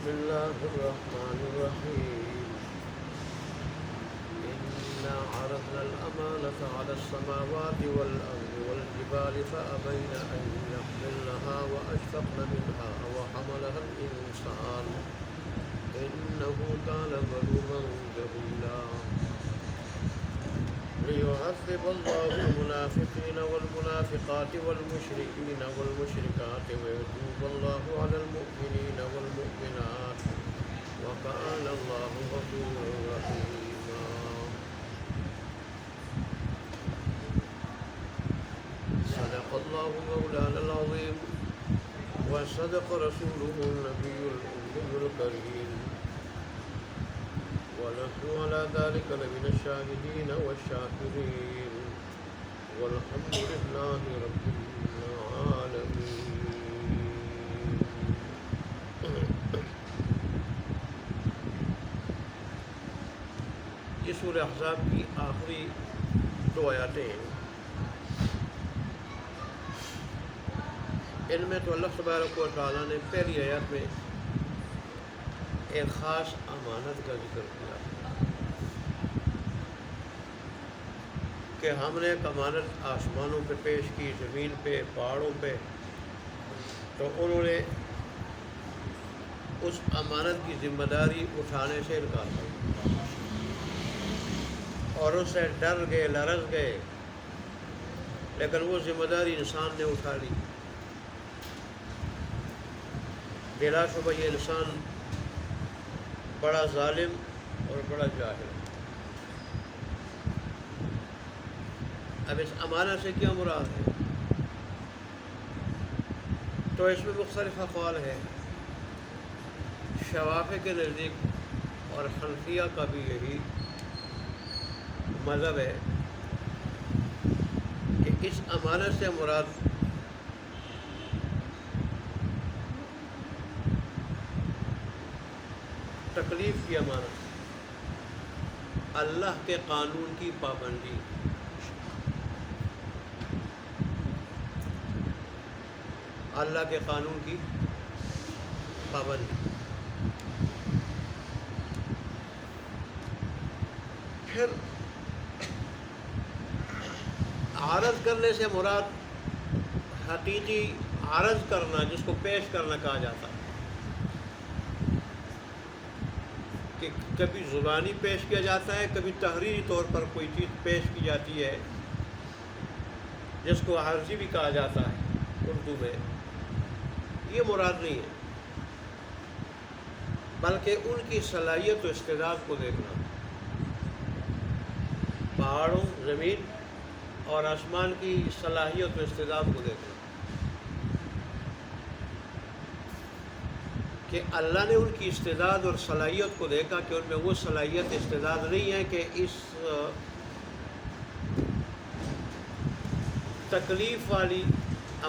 بسم الله الرحمن الرحيم إنا عرضنا الأمانة على السماوات والأرض والجبال فأبين أن يحملنها وأشفقن منها وحملها الإنسان إنه كان ظلوما جهولا ليعذب الله المنافقين والمنافقات والمشركين والمشركات ويتوب الله على المؤمنين والمؤمنات وكان الله غفورا رحيما صدق الله مولانا العظيم وصدق رسوله النبي الأمي الكريم ونحن على ذلك لمن الشاهدين والشاكرين والحمد لله رب العالمين. یہ سورہ احزاب کی آخری دو آیاتیں ہیں. ان میں تو اللہ تبارک و تعالیٰ نے پہلی آیات میں ایک خاص امانت کا ذکر کیا کہ ہم نے ایک امانت آسمانوں پہ پیش کی، زمین پہ، پہاڑوں پہ، تو انہوں نے اس امانت کی ذمہ داری اٹھانے سے انکار کیا اور اس سے ڈر گئے، لرز گئے، لیکن وہ ذمہ داری انسان نے اٹھا لی. بلا شبہ یہ انسان بڑا ظالم اور بڑا جاہل. اب اس امانت سے کیا مراد ہے؟ تو اس میں مختلف اقوال ہے. شوافع کے نزدیک اور حنفیہ کا بھی یہی مذہب ہے کہ اس امانت سے مراد تکلیف کی امانت، اللہ کے قانون کی پابندی، اللہ کے قانون کی پابندی. پھر عرض کرنے سے مراد حقیقی عرض کرنا، جس کو پیش کرنا کہا جاتا ہے، کہ کبھی زبانی پیش کیا جاتا ہے، کبھی تحریری طور پر کوئی چیز پیش کی جاتی ہے جس کو عرضی بھی کہا جاتا ہے اردو میں. یہ مراد نہیں ہے، بلکہ ان کی صلاحیت و استعداد کو دیکھنا. پہاڑوں، زمین اور آسمان کی صلاحیت و استعداد کو دیکھنا کہ اللہ نے ان کی استعداد اور صلاحیت کو دیکھا کہ ان میں وہ صلاحیت استعداد نہیں ہے کہ اس تکلیف والی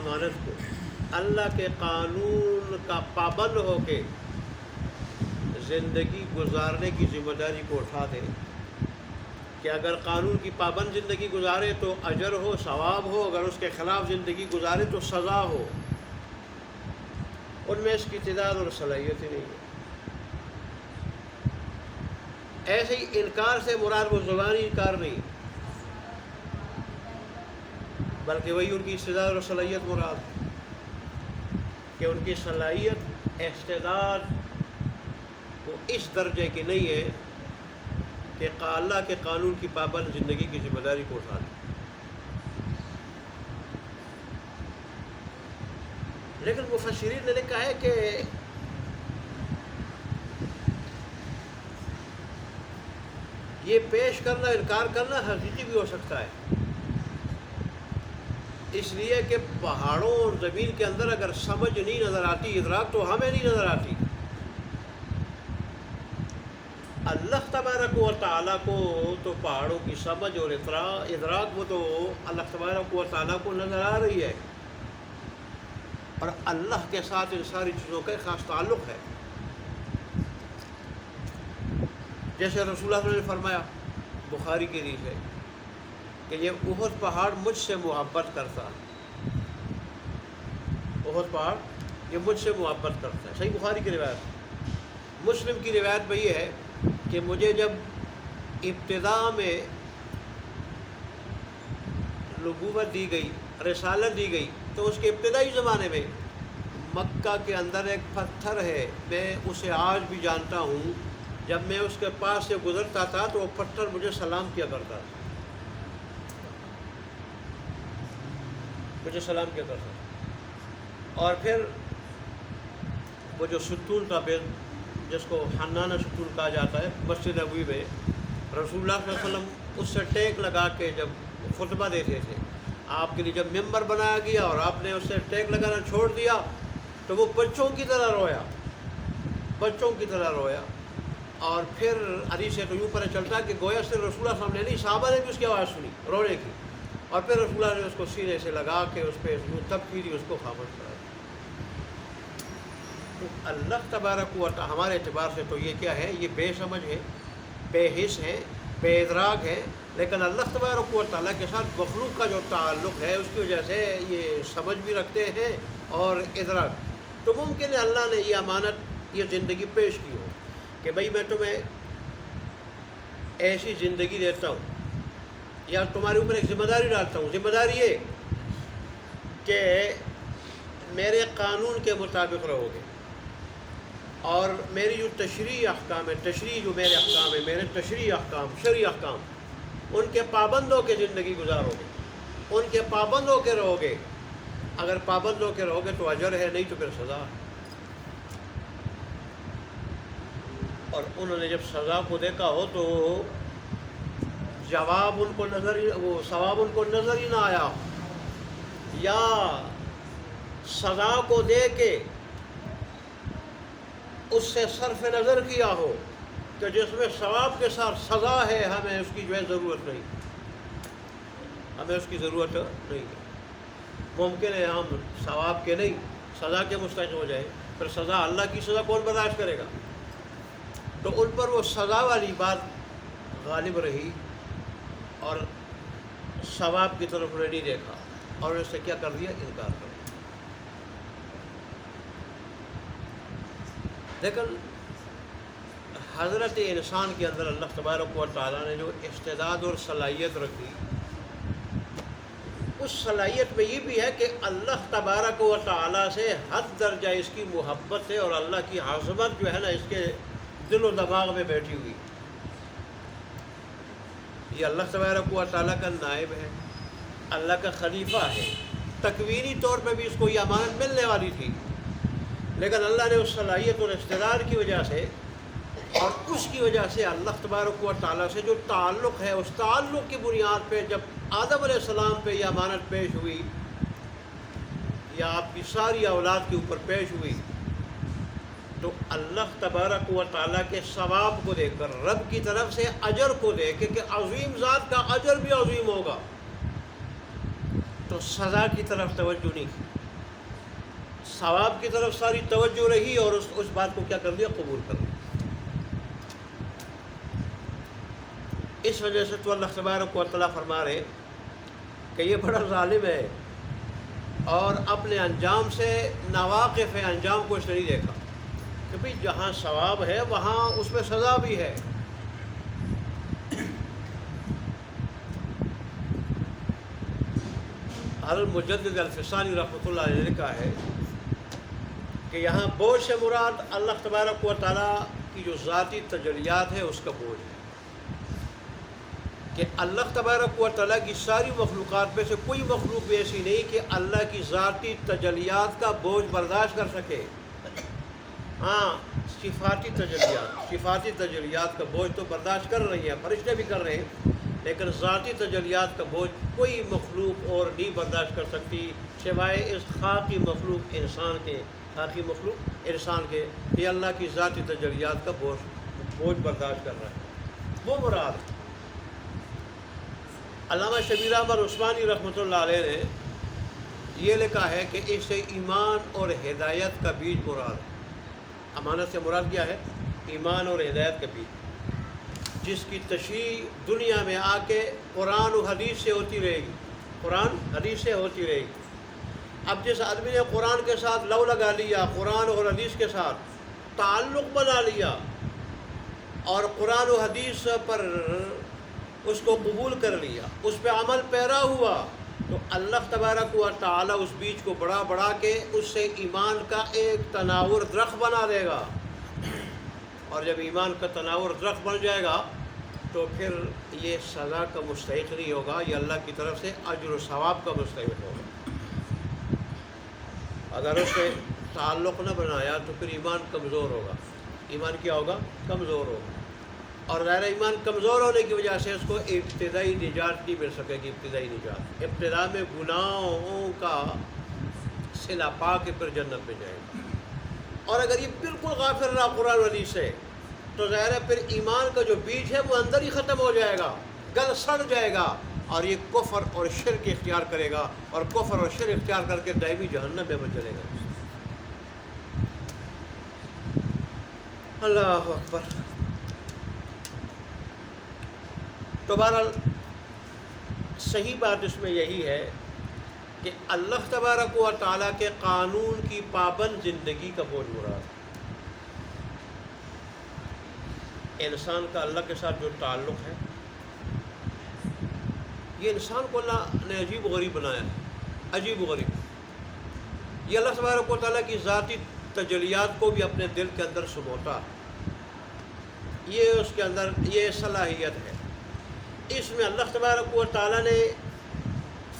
امانت کو، اللہ کے قانون کا پابند ہو کے زندگی گزارنے کی ذمہ داری کو اٹھا دیں کہ اگر قانون کی پابند زندگی گزارے تو اجر ہو، ثواب ہو، اگر اس کے خلاف زندگی گزارے تو سزا ہو. ان میں اس کی تعداد اور صلاحیت ہی نہیں ہے. ایسے ہی انکار سے مراد وہ زبانی انکار نہیں، بلکہ وہی ان کی استعداد اور صلاحیت مراد کہ ان کی صلاحیت، استعداد وہ اس درجے کی نہیں ہے کہ اللہ کے قانون کی پابند زندگی کی ذمہ داری کو اٹھا لیں. لیکن مفسرین نے لکھا ہے کہ یہ پیش کرنا، انکار کرنا حقیقی بھی ہو سکتا ہے، اس لیے کہ پہاڑوں اور زمین کے اندر اگر سمجھ نہیں نظر آتی، ادراک، تو ہمیں نہیں نظر آتی. اللہ تبارک و تعالیٰ کو تو پہاڑوں کی سمجھ اور ادراک وہ تو اللہ تبارک و تعالیٰ کو نظر آ رہی ہے، اور اللہ کے ساتھ ان ساری چیزوں کا ایک خاص تعلق ہے. جیسے رسول اللہ صلی اللہ علیہ وسلم نے فرمایا بخاری کی حدیث ہے کہ یہ احد پہاڑ مجھ سے محبت کرتا، احد پہاڑ یہ مجھ سے محبت کرتا ہے. صحیح بخاری کی روایت. مسلم کی روایت میں یہ ہے کہ مجھے جب ابتدا میں نبوت دی گئی، رسالت دی گئی، تو اس کے ابتدائی زمانے میں مکہ کے اندر ایک پتھر ہے، میں اسے آج بھی جانتا ہوں، جب میں اس کے پاس سے گزرتا تھا تو وہ پتھر مجھے سلام کیا کرتا تھا، مجھے سلام کیا کرتا تھا۔ اور پھر وہ جو ستون تھا، جس کو حنانہ ستون کہا جاتا ہے، مسجد نبوی میں رسول اللہ صلی اللہ علیہ وسلم اس سے ٹیک لگا کے جب خطبہ دیتے تھے، آپ کے لیے جب ممبر بنایا گیا اور آپ نے اس سے ٹیک لگانا چھوڑ دیا تو وہ بچوں کی طرح رویا، بچوں کی طرح رویا۔ اور پھر حدیث سے تو یوں پتہ چلتا کہ گویا سے رسول اللہ صلی اللہ علیہ وسلم نے نہیں، صحابہ نے بھی اس کی آواز سنی رونے کی، اور پھر رسول اللہ نے اس کو سینے سے لگا کے اس پہ یوں تب کی اس کو خاموش کرایا۔ تو اللہ تبارک و تعالی ہمارے اعتبار سے تو یہ کیا ہے، یہ بے سمجھ ہے، بے حس ہے، بے ادراک ہے، لیکن اللہ تبارک و تعالیٰ کے ساتھ مخلوق کا جو تعلق ہے اس کی وجہ سے یہ سمجھ بھی رکھتے ہیں اور ادراک۔ تو ممکن ہے اللہ نے یہ امانت، یہ زندگی پیش کی ہو کہ بھئی میں تمہیں ایسی زندگی دیتا ہوں یا تمہارے اوپر ایک ذمہ داری ڈالتا ہوں، ذمہ داری یہ کہ میرے قانون کے مطابق رہو گے، اور میری جو تشریعی احکام ہے، تشریعی جو میرے احکام ہے، میرے تشریعی احکام، شرعی احکام، ان کے پابند ہو کے زندگی گزارو گے، ان کے پابند ہو کے رہو گے۔ اگر پابند ہو کے رہو گے تو اجر ہے، نہیں تو پھر سزا ہے۔ اور انہوں نے جب سزا کو دیکھا ہو تو جواب ان کو نظر ہی، وہ ثواب ان کو نظر ہی نہ آیا، یا سزا کو دے کے اس سے صرف نظر کیا ہو کہ جس میں ثواب کے ساتھ سزا ہے، ہمیں اس کی جو ہے ضرورت نہیں، ہمیں اس کی ضرورت نہیں ہے۔ ممکن ہے ہم ثواب کے نہیں، سزا کے مستحق ہو جائے، پھر سزا، اللہ کی سزا کون برداشت کرے گا؟ تو ان پر وہ سزا والی بات غالب رہی اور ثواب کی طرف انہیں نہیں دیکھا، اور اس سے کیا کر دیا؟ انکار کر دیا۔ لیکن حضرت انسان کے اندر اللہ تبارک و تعالیٰ نے جو استعداد اور صلاحیت رکھی، اس صلاحیت میں یہ بھی ہے کہ اللہ تبارک و تعالیٰ سے حد درجہ اس کی محبت ہے، اور اللہ کی عظمت جو ہے نا اس کے دل و دماغ میں بیٹھی ہوئی۔ یہ اللہ تبارک و تعالیٰ کا نائب ہے، اللہ کا خلیفہ ہے، تکوینی طور پہ بھی اس کو یہ امانت ملنے والی تھی، لیکن اللہ نے اس صلاحیت اور استعداد کی وجہ سے اور اس کی وجہ سے اللہ تبارک و تعالیٰ سے جو تعلق ہے، اس تعلق کی بنیاد پہ جب آدم علیہ السلام پہ یہ امانت پیش ہوئی یا آپ کی ساری اولاد کے اوپر پیش ہوئی، تو اللہ تبارک و تعالیٰ کے ثواب کو دیکھ کر، رب کی طرف سے اجر کو دیکھ کے کہ عظیم ذات کا اجر بھی عظیم ہوگا، تو سزا کی طرف توجہ نہیں کی، ثواب کی طرف ساری توجہ رہی، اور اس بات کو کیا کر دیا؟ قبول کر لیا۔ اس وجہ سے تو اللہ تبارک و تعالیٰ فرما رہے کہ یہ بڑا ظالم ہے اور اپنے انجام سے ناواقف ہے، انجام کو اس نے نہیں دیکھا کہ بھئی جہاں ثواب ہے وہاں اس میں سزا بھی ہے۔ حضرت مجدد الفسانی رحمۃ اللہ علیہ نے لکھا ہے کہ یہاں بوجھ سے مراد اللہ تبارک و تعالیٰ کی جو ذاتی تجلیات ہے اس کا بوجھ ہے، کہ اللہ تبارک و تعالیٰ کی ساری مخلوقات میں سے کوئی مخلوق بھی ایسی نہیں کہ اللہ کی ذاتی تجلیات کا بوجھ برداشت کر سکے۔ ہاں، صفاتی تجلیات کا بوجھ تو برداشت کر رہی ہیں، فرشتے بھی کر رہے ہیں، لیکن ذاتی تجلیات کا بوجھ کوئی مخلوق اور نہیں برداشت کر سکتی سوائے اس خاکی مخلوق انسان کے کہ اللہ کی ذاتی تجلیات کا بوجھ برداشت کر رہا ہے، وہ مراد۔ علامہ شبیر احمد عثمانی رحمۃ اللہ علیہ نے یہ لکھا ہے کہ اس سے ایمان اور ہدایت کا بیج مراد ہے۔ امانت سے مراد کیا ہے؟ ایمان اور ہدایت کا بیج، جس کی تشریح دنیا میں آ کے قرآن و حدیث سے ہوتی رہے گی، قرآن حدیث سے ہوتی رہے گی۔ اب جس آدمی نے قرآن کے ساتھ لو لگا لیا، قرآن اور حدیث کے ساتھ تعلق بنا لیا اور قرآن و حدیث پر اس کو قبول کر لیا، اس پہ عمل پیرا ہوا، تو اللہ تبارک و تعالی اس بیج کو بڑا بڑا کے اس سے ایمان کا ایک تناور درخت بنا دے گا، اور جب ایمان کا تناور درخت بن جائے گا تو پھر یہ سزا کا مستحق نہیں ہوگا، یہ اللہ کی طرف سے اجر و ثواب کا مستحق ہوگا۔ اگر اس سے تعلق نہ بنایا تو پھر ایمان کمزور ہوگا، ایمان کیا ہوگا؟ کمزور ہوگا، اور ظاہر ایمان کمزور ہونے کی وجہ سے اس کو ابتدائی نجات نہیں مل سکے گی۔ ابتدائی نجات ابتدا میں گناہوں کا صلہ پا کے پھر جنت میں جائے گا، اور اگر یہ بالکل غافل رہا قرآن و حدیث سے تو ظاہر ہے پھر ایمان کا جو بیج ہے وہ اندر ہی ختم ہو جائے گا، گل سڑ جائے گا، اور یہ کفر اور شرک اختیار کرے گا، اور کفر اور شرک اختیار کر کے دائمی جہنم میں چلے گا۔ اللہ اکبر۔ تو بہرحال صحیح بات اس میں یہی ہے کہ اللہ تبارک و تعالیٰ کے قانون کی پابند زندگی کا بوجھ مراد ہے۔ انسان کا اللہ کے ساتھ جو تعلق ہے، یہ انسان کو اللہ نے عجیب و غریب بنایا ہے، عجیب و غریب۔ یہ اللہ تبارک و تعالیٰ کی ذاتی تجلیات کو بھی اپنے دل کے اندر سموتا ہے، یہ اس کے اندر یہ صلاحیت ہے۔ اس میں اللہ تبارک و تعالیٰ نے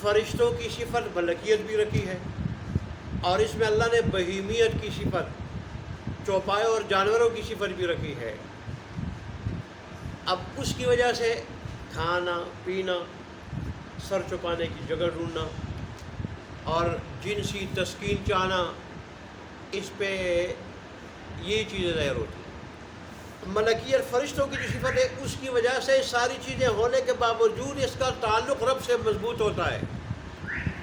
فرشتوں کی صفت ملکیت بھی رکھی ہے، اور اس میں اللہ نے بہیمیت کی صفت، چوپائے اور جانوروں کی صفت بھی رکھی ہے۔ اب اس کی وجہ سے کھانا پینا، سر چھپانے کی جگہ ڈھونڈنا اور جنسی تسکین چاہنا، اس پہ یہ چیزیں ظاہر ہوتی ہیں۔ ملکیت فرشتوں کی جو صفت ہے اس کی وجہ سے ساری چیزیں ہونے کے باوجود اس کا تعلق رب سے مضبوط ہوتا ہے،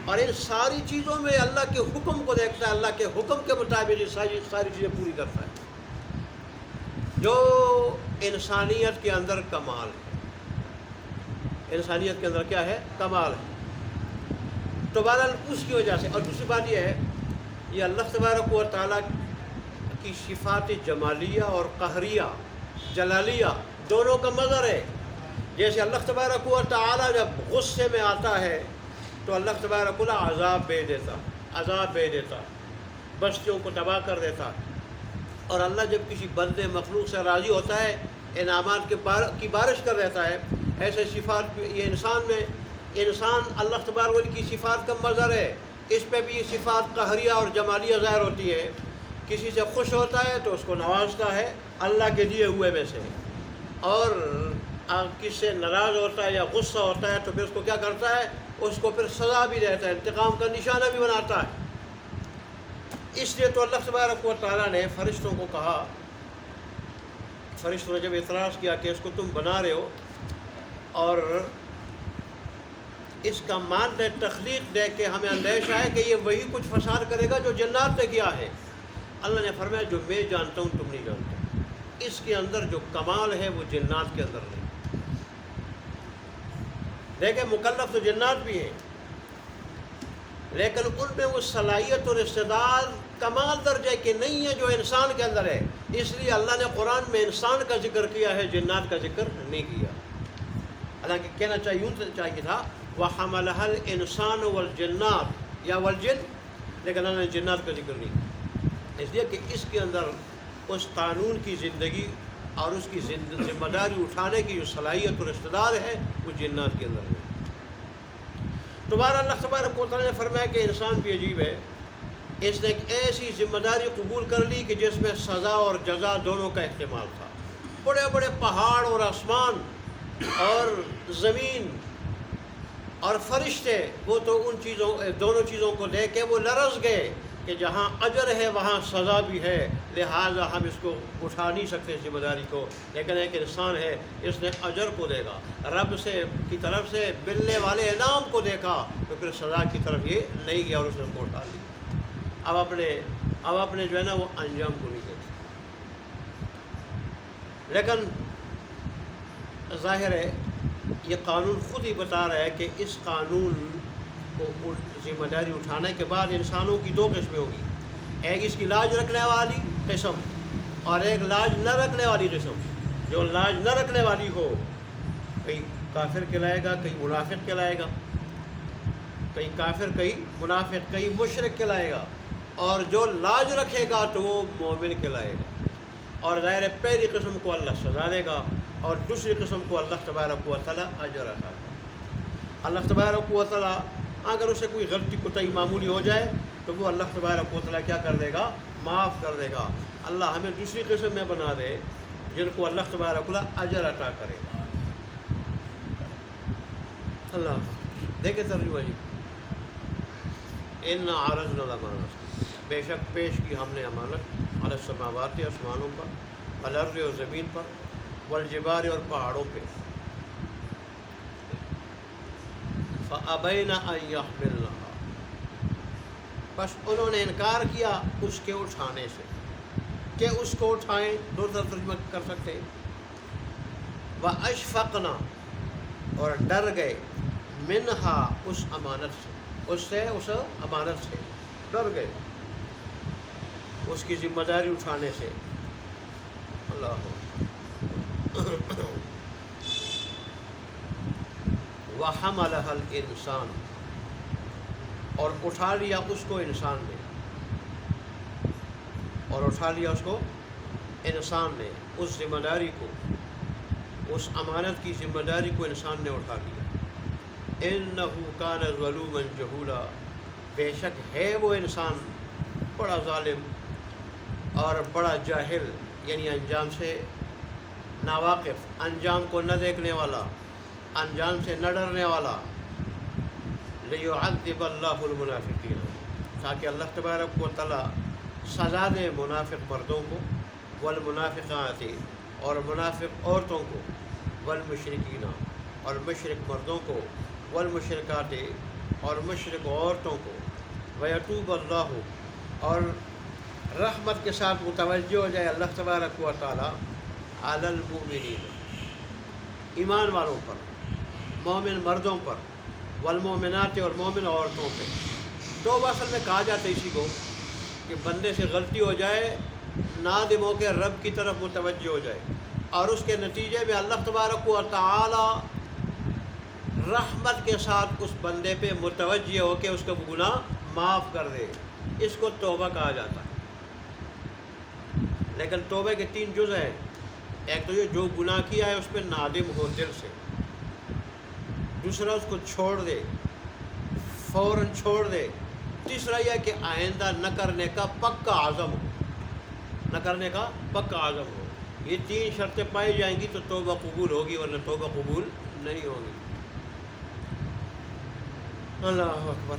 اور ان ساری چیزوں میں اللہ کے حکم کو دیکھتا ہے، اللہ کے حکم کے مطابق یہ ساری چیزیں پوری کرتا ہے، جو انسانیت کے اندر کمال ہے۔ انسانیت کے اندر کیا ہے؟ کمال ہے۔ تو بہرحال اس کی وجہ سے، اور دوسری بات یہ ہے، یہ اللہ تبارک و تعالیٰ کی صفات جمالیہ اور قہریہ، جلالیہ دونوں کا مظہر ہے۔ جیسے اللہ تبارک و تعالیٰ جب غصے میں آتا ہے تو اللہ تبارک و تعالیٰ عذاب بھیج دیتا، بستیوں کو تباہ کر دیتا، اور اللہ جب کسی بندے مخلوق سے راضی ہوتا ہے انعامات کی بارش کر دیتا ہے۔ ایسے صفات یہ انسان اللہ تبارک کی صفات کا مظہر ہے، اس پہ بھی یہ صفات قہریہ اور جمالیہ ظاہر ہوتی ہے۔ کسی سے خوش ہوتا ہے تو اس کو نوازتا ہے اللہ کے دیے ہوئے میں سے، اور کسی سے ناراض ہوتا ہے یا غصہ ہوتا ہے تو پھر اس کو کیا کرتا ہے؟ اس کو پھر سزا بھی دیتا ہے، انتقام کا نشانہ بھی بناتا ہے۔ اس لیے تو اللہ تبارک و تعالیٰ نے فرشتوں کو کہا، فرشتوں نے جب اعتراض کیا کہ اس کو تم بنا رہے ہو اور اس کا مادہ تخلیق دے کے ہمیں اندیشہ ہے کہ یہ وہی کچھ فساد کرے گا جو جنات نے کیا ہے، اللہ نے فرمایا جو میں جانتا ہوں تم نہیں جانتے۔ اس کے اندر جو کمال ہے وہ جنات کے اندر نہیں۔ دیکھیں مکلف تو جنات بھی ہیں، لیکن ان میں وہ صلاحیت اور استعداد کمال درجے کی نہیں ہے جو انسان کے اندر ہے۔ اس لیے اللہ نے قرآن میں انسان کا ذکر کیا ہے، جنات کا ذکر نہیں کیا۔ حالانکہ کہنا چاہیے تھا وَحَمَلَهَا الْإِنسَانُ وَالْجِنَّاتُ یا والجن، لیکن اللہ نے جنات کا ذکر نہیں کیا، اس لیے کہ اس کے اندر اس قانون کی زندگی اور اس کی ذمہ داری اٹھانے کی جو صلاحیت اور استعداد ہے وہ جنات کے اندر ہے۔ دوبارہ اللہ تبارک و تعالیٰ نے فرمایا کہ انسان بھی عجیب ہے، اس نے ایک ایسی ذمہ داری قبول کر لی کہ جس میں سزا اور جزا دونوں کا احتمال تھا۔ بڑے بڑے پہاڑ اور آسمان اور زمین اور فرشتے، وہ تو دونوں چیزوں کو دیکھ کے وہ لرز گئے کہ جہاں اجر ہے وہاں سزا بھی ہے، لہٰذا ہم اس کو اٹھا نہیں سکتے ذمہ داری کو، لیکن ایک انسان ہے اس نے اجر کو دیکھا، رب کی طرف سے ملنے والے انعام کو دیکھا، تو پھر سزا کی طرف یہ نہیں گیا اور اس نے اس کو اٹھا لیا۔ اب اپنے جو ہے نا وہ انجام کو نہیں دیکھتے۔ لیکن ظاہر ہے یہ قانون خود ہی بتا رہا ہے کہ اس قانون کو ذمہ داری اٹھانے کے بعد انسانوں کی دو قسمیں ہوگی، ایک اس کی لاج رکھنے والی قسم اور ایک لاج نہ رکھنے والی قسم جو لاج نہ رکھنے والی ہو، کہیں کافر کہلائے گا، کہیں منافق کہلائے گا، کہیں کافر کہیں منافق کہیں مشرک کہلائے گا، اور جو لاج رکھے گا تو وہ مومن کہلائے گا۔ اور ظاہر ہے پہلی قسم کو اللہ سزا دے گا اور دوسری قسم کو اللہ تبارک و تعالیٰ اجر عطا کرے۔ اللہ تبارک و تعالیٰ اگر اسے کوئی غلطی کوتاہی معمولی ہو جائے تو وہ اللہ تبارک و تعالیٰ کیا کر دے گا؟ معاف کر دے گا۔ اللہ ہمیں دوسری قسم میں بنا دے جن کو اللہ تبارک و تعالیٰ اجر عطا کرے گا۔ اللہ دیکھیں ترجمہ جی، ان عرضنا الامانۃ، بے شک پیش کی ہم نے امانت، علی السماوات آسمانوں پر، والارض اور زمین پر، والجبال اور پہاڑوں پہ، فابین ان یحملنها، بس انہوں نے انکار کیا اس کے اٹھانے سے، کہ اس کو اٹھائیں، دو طرح ترجمہ کر سکتے ہیں، واشفقنا، اور ڈر گئے، منہا، اس امانت سے، اس امانت سے ڈر گئے، اس کی ذمہ داری اٹھانے سے۔ اللہ وحملها الانسان، اور اٹھا لیا اس کو انسان نے، اور اٹھا لیا اس کو انسان نے، اس ذمہ داری کو، اس امانت کی ذمہ داری کو انسان نے اٹھا لیا۔ انہ کان ظلوما جہولا، بے شک ہے وہ انسان بڑا ظالم اور بڑا جاہل، یعنی انجام سے ناواقف، انجام کو نہ دیکھنے والا، انجام سے نہ ڈرنے والا۔ لیعذب اللہ المنافقین، تاکہ اللہ تبارک و تعالیٰ سزا دے منافق مردوں کو، والمنافقات، اور منافق عورتوں کو، والمشرکین، اور مشرک مردوں کو، والمشرکات، اور مشرک عورتوں کو، ویتوب اللہ، اور رحمت کے ساتھ متوجہ ہو جائے اللہ تبارک و تعالیٰ، علی المؤمنین، ایمان والوں پر، مومن مردوں پر، والمومنات، اور مومن عورتوں پہ۔ توبہ اصل میں کہا جاتا ہے اسی کو کہ بندے سے غلطی ہو جائے، نادم ہو کے رب کی طرف متوجہ ہو جائے، اور اس کے نتیجے میں اللہ تبارک و تعالی رحمت کے ساتھ اس بندے پہ متوجہ ہو کے اس کا گناہ معاف کر دے، اس کو توبہ کہا جاتا ہے۔ لیکن توبہ کے 3 جز ہیں، ایک تو یہ جو گناہ کیا ہے اس پہ نادم ہو دل سے، دوسرا اس کو چھوڑ دے، فوراً چھوڑ دے، تیسرا یہ کہ آئندہ نہ کرنے کا پکا عزم ہو، نہ کرنے کا پکا عزم ہو۔ یہ 3 شرطیں پائی جائیں گی تو توبہ قبول ہوگی، ورنہ توبہ قبول نہیں ہوگی۔ اللہ اکبر۔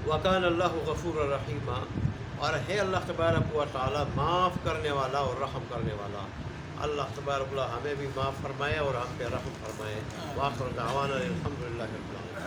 وکان اللہ غفور الرحیم، اور ہے اللہ تبارک و تعالیٰ معاف کرنے والا اور رحم کرنے والا۔ اللہ تبارک و تعالیٰ ہمیں بھی معاف فرمائے اور ہم پہ رحم فرمائے۔ وآخر دعوانا الحمدللہ رب العالمین۔